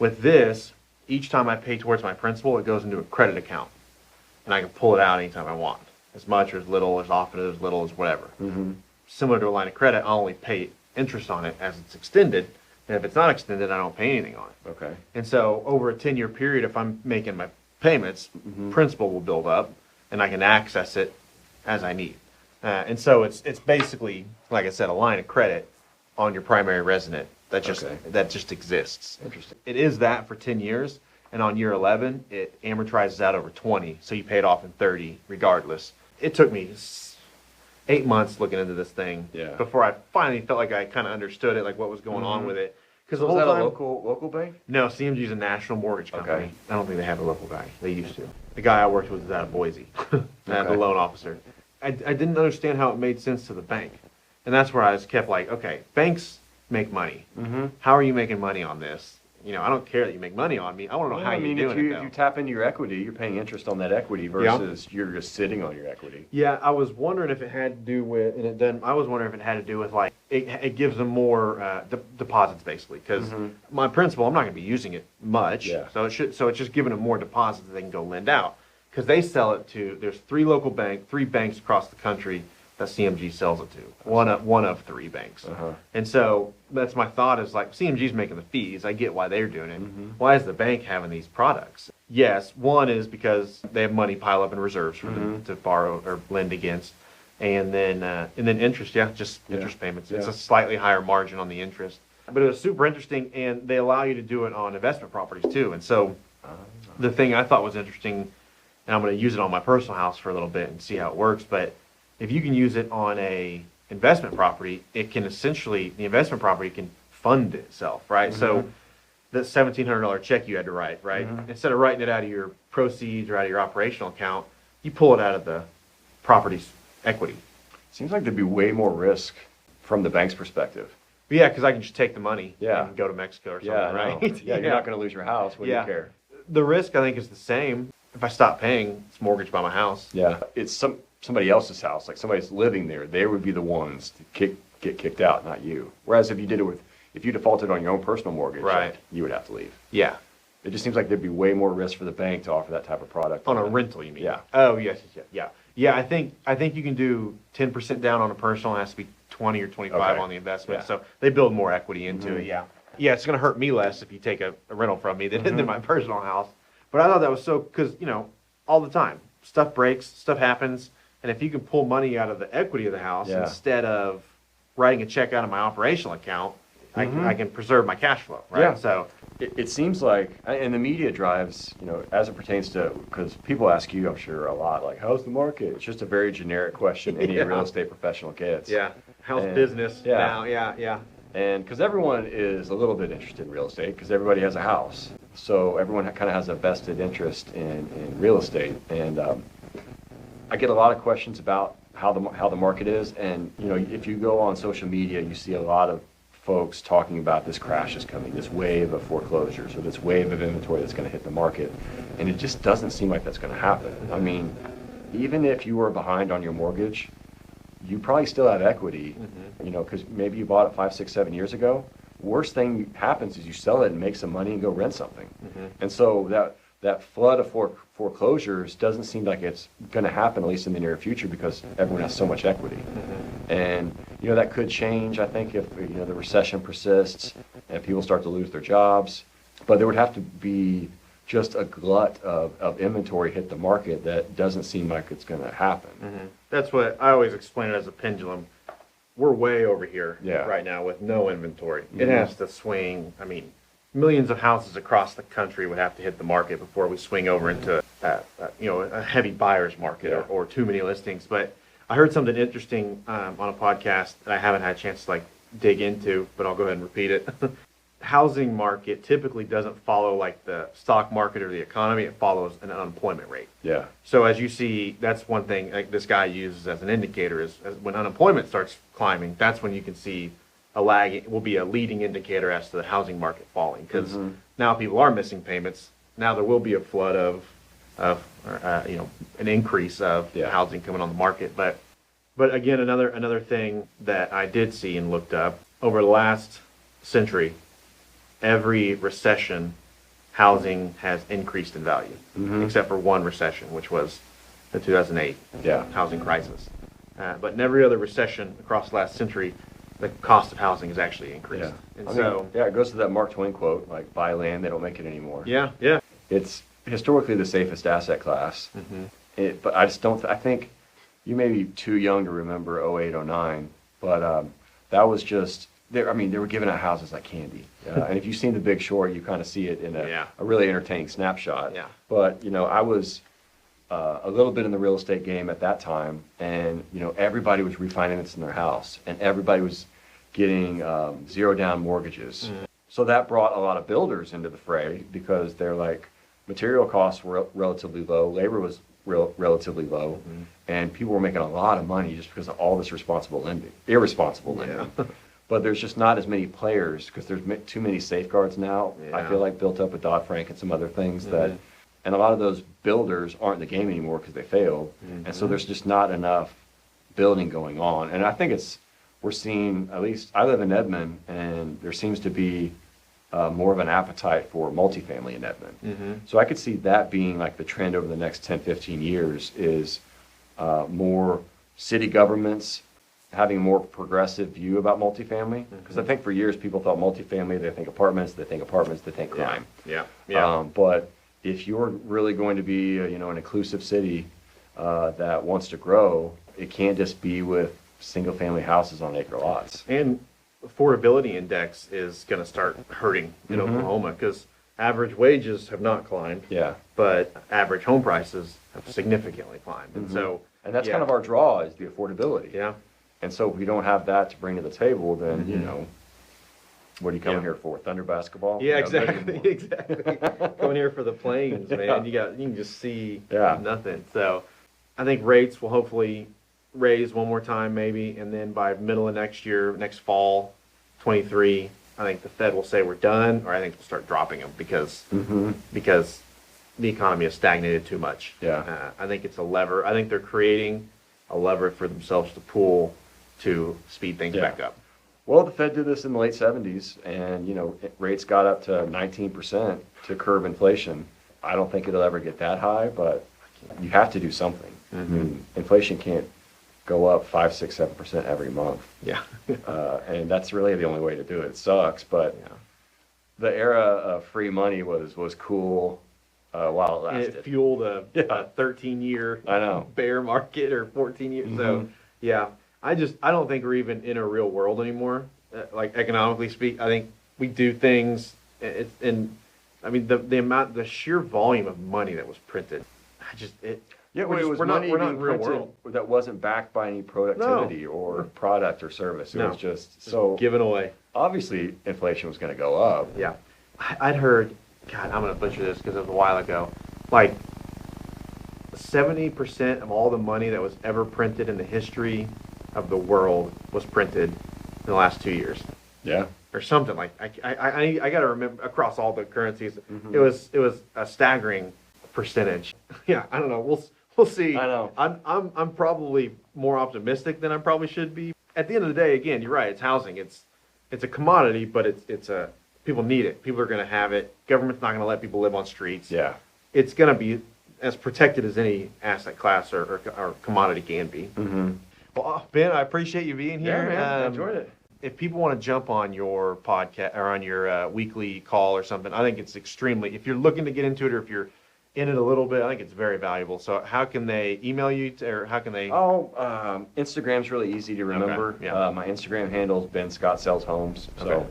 With this, each time I pay towards my principal, it goes into a credit account, and I can pull it out anytime I want, as much or as little, as often or as little as whatever. Similar to a line of credit, I'll only pay interest on it as it's extended, and if it's not extended, I don't pay anything on it. Okay. And so over a 10-year period, if I'm making my payments, principal will build up, and I can access it as I need. And so it's basically, like I said, a line of credit on your primary resident that just exists. Interesting. It is that for 10 years, and on year 11, it amortizes out over 20, so you pay it off in 30 regardless. It took me 8 months looking into this thing before I finally felt like I kind of understood it, like what was going on with it. Because So was that a local bank? No, CMG is a national mortgage company. Okay. I don't think they have a local guy. They used to. The guy I worked with was out of Boise, the loan officer. I didn't understand how it made sense to the bank. And that's where I was kept like, okay, banks make money. How are you making money on this? You know, I don't care that you make money on me. I want to know how you're doing it, though. If you tap into your equity, you're paying interest on that equity versus you're just sitting on your equity. Yeah, I was wondering if it had to do with, and it didn't, I was wondering if it had to do with like, it gives them more deposits basically, because my principal, I'm not going to be using it much. Yeah. So it's just giving them more deposits that they can go lend out. Because they sell it to, there's three banks across the country that CMG sells it to. One of three banks. And so that's my thought is like, CMG's making the fees. I get why they're doing it. Why is the bank having these products? Yes, one is because they have money pile up in reserves for them to borrow or lend against. And then interest, interest payments. It's a slightly higher margin on the interest. But it was super interesting, and they allow you to do it on investment properties too. And so the thing I thought was interesting, and I'm going to use it on my personal house for a little bit and see how it works, but if you can use it on a investment property, it can essentially, the investment property can fund itself, right? So that $1,700 check you had to write, right? Instead of writing it out of your proceeds or out of your operational account, you pull it out of the property's equity. Seems like there'd be way more risk from the bank's perspective. But yeah, because I can just take the money Yeah. and go to Mexico or something, Yeah, right? Yeah, you're not going to lose your house. What do you care? The risk, I think, is the same. If I stop paying, it's mortgaged by my house. Yeah, it's somebody else's house, like somebody's living there. They would be the ones to get kicked out, not you. Whereas if you defaulted on your own personal mortgage, right, you would have to leave. Yeah. It just seems like there'd be way more risk for the bank to offer that type of product. On a rental, you mean? Yeah. Oh, yes. Yeah. Yeah, I think you can do 10% down on a personal. It has to be 20 or 25 on the investment. Yeah. So they build more equity into it. Yeah. Yeah, it's going to hurt me less if you take a rental from me than my personal house. But I thought that was so, because, all the time, stuff breaks, stuff happens. And if you can pull money out of the equity of the house instead of writing a check out of my operational account, I can preserve my cash flow, right? Yeah. So it seems like, and the media drives, as it pertains to, because people ask you, I'm sure, a lot, like, how's the market? It's just a very generic question any real estate professional gets. Yeah. How's business now? Yeah. And because everyone is a little bit interested in real estate, because everybody has a house. So everyone kind of has a vested interest in real estate. And I get a lot of questions about how the market is. And, if you go on social media, you see a lot of folks talking about this crash is coming, this wave of foreclosures, or this wave of inventory that's going to hit the market. And it just doesn't seem like that's going to happen. I mean, even if you were behind on your mortgage, you probably still have equity, because maybe you bought it 5, 6, 7 years ago. Worst thing happens is you sell it and make some money and go rent something. And so that flood of foreclosures doesn't seem like it's going to happen, at least in the near future, because everyone has so much equity. And that could change, I think, if the recession persists and people start to lose their jobs. But there would have to be just a glut of inventory hit the market that doesn't seem like it's going to happen. That's what I always explain it as a pendulum. We're way over here right now with no inventory. It has to swing. I mean, millions of houses across the country would have to hit the market before we swing over into a heavy buyer's market or too many listings. But I heard something interesting on a podcast that I haven't had a chance to like dig into, but I'll go ahead and repeat it. Housing market typically doesn't follow like the stock market or the economy. It follows an unemployment rate. Yeah. So as you see, that's one thing like this guy uses as an indicator is as when unemployment starts climbing, that's when you can see a lag. It will be a leading indicator as to the housing market falling because now people are missing payments. Now there will be a flood of an increase of housing coming on the market. But again, another thing that I did see and looked up over the last century, every recession, housing has increased in value, except for one recession, which was the 2008 housing crisis. But in every other recession across the last century, the cost of housing has actually increased. And it goes to that Mark Twain quote, like, buy land, they don't make it anymore. Yeah. It's historically the safest asset class. But I just don't, I think you may be too young to remember 08, 09, but that was just, they were giving out houses like candy. And if you've seen The Big Short, you kind of see it in a really entertaining snapshot. Yeah. But, I was a little bit in the real estate game at that time, and, everybody was refinancing their house, and everybody was getting zero down mortgages. So that brought a lot of builders into the fray because they're like, material costs were relatively low, labor was relatively low, and people were making a lot of money just because of all this irresponsible lending. But there's just not as many players because there's too many safeguards now, I feel like, built up with Dodd-Frank and some other things and a lot of those builders aren't in the game anymore because they failed. And so there's just not enough building going on. And I think we're seeing, at least I live in Edmond, and there seems to be more of an appetite for multifamily in Edmond. So I could see that being like the trend over the next 10, 15 years is more city governments having a more progressive view about multifamily. Because I think for years people thought multifamily, they think apartments, they think crime. But if you're really going to be an inclusive city that wants to grow, it can't just be with single family houses on acre lots. And affordability index is going to start hurting in Oklahoma because average wages have not climbed. But average home prices have significantly climbed. And that's kind of our draw is the affordability. And so if we don't have that to bring to the table, then what are you coming here for? Thunder basketball? Exactly. Coming here for the planes, man. You can just see nothing. So I think rates will hopefully raise one more time maybe, and then by middle of next fall, 23, I think the Fed will say we're done, or I think we'll start dropping them because the economy has stagnated too much. I think it's a lever. I think they're creating a lever for themselves to pull to speed things back up. Well, the Fed did this in the late 70s, and rates got up to 19% to curb inflation. I don't think it'll ever get that high, but you have to do something. I mean, inflation can't go up 5, 6, 7% every month. And that's really the only way to do it. It sucks, but the era of free money was cool while it lasted. And it fueled a 13-year bear market or 14 years. So I don't think we're even in a real world anymore. Like economically speak, I think we do things. The sheer volume of money that was printed. It was money we're not in real world that wasn't backed by any productivity or product or service. It was just so given away. Obviously, inflation was going to go up. I'd heard, God, I'm going to butcher this because it was a while ago, like 70% of all the money that was ever printed in the history of the world was printed in the last 2 years. Or something like I got to remember across all the currencies. It was a staggering percentage. I don't know. We'll see. I know. I'm probably more optimistic than I probably should be. At the end of the day, again, you're right. It's housing. It's a commodity, but it's people need it. People are going to have it. Government's not going to let people live on streets. It's going to be as protected as any asset class or commodity can be. Well, Ben, I appreciate you being here. Man, I enjoyed it. If people want to jump on your podcast or on your weekly call or something, I think it's extremely. If you're looking to get into it, or if you're in it a little bit, I think it's very valuable. So how can they email you or how can they? Instagram's really easy to remember. My Instagram handle is Ben Scott Sells Homes. So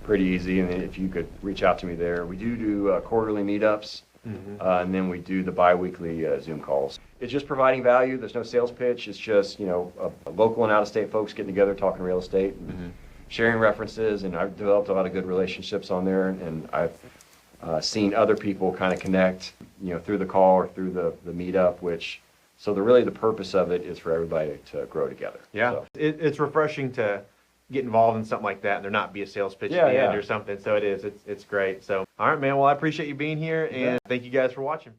pretty easy. And if you could reach out to me there. We do quarterly meetups and then we do the bi-weekly Zoom calls. It's just providing value. There's no sales pitch. It's just, a local and out-of-state folks getting together, talking real estate, and sharing references, and I've developed a lot of good relationships on there, and I've seen other people kind of connect, through the call or through the meetup, so the purpose of it is for everybody to grow together. Yeah, So. it's refreshing to get involved in something like that and there not be a sales pitch Yeah, at the end yeah. or something. So it's great. So, all right, man. Well, I appreciate you being here and thank you guys for watching.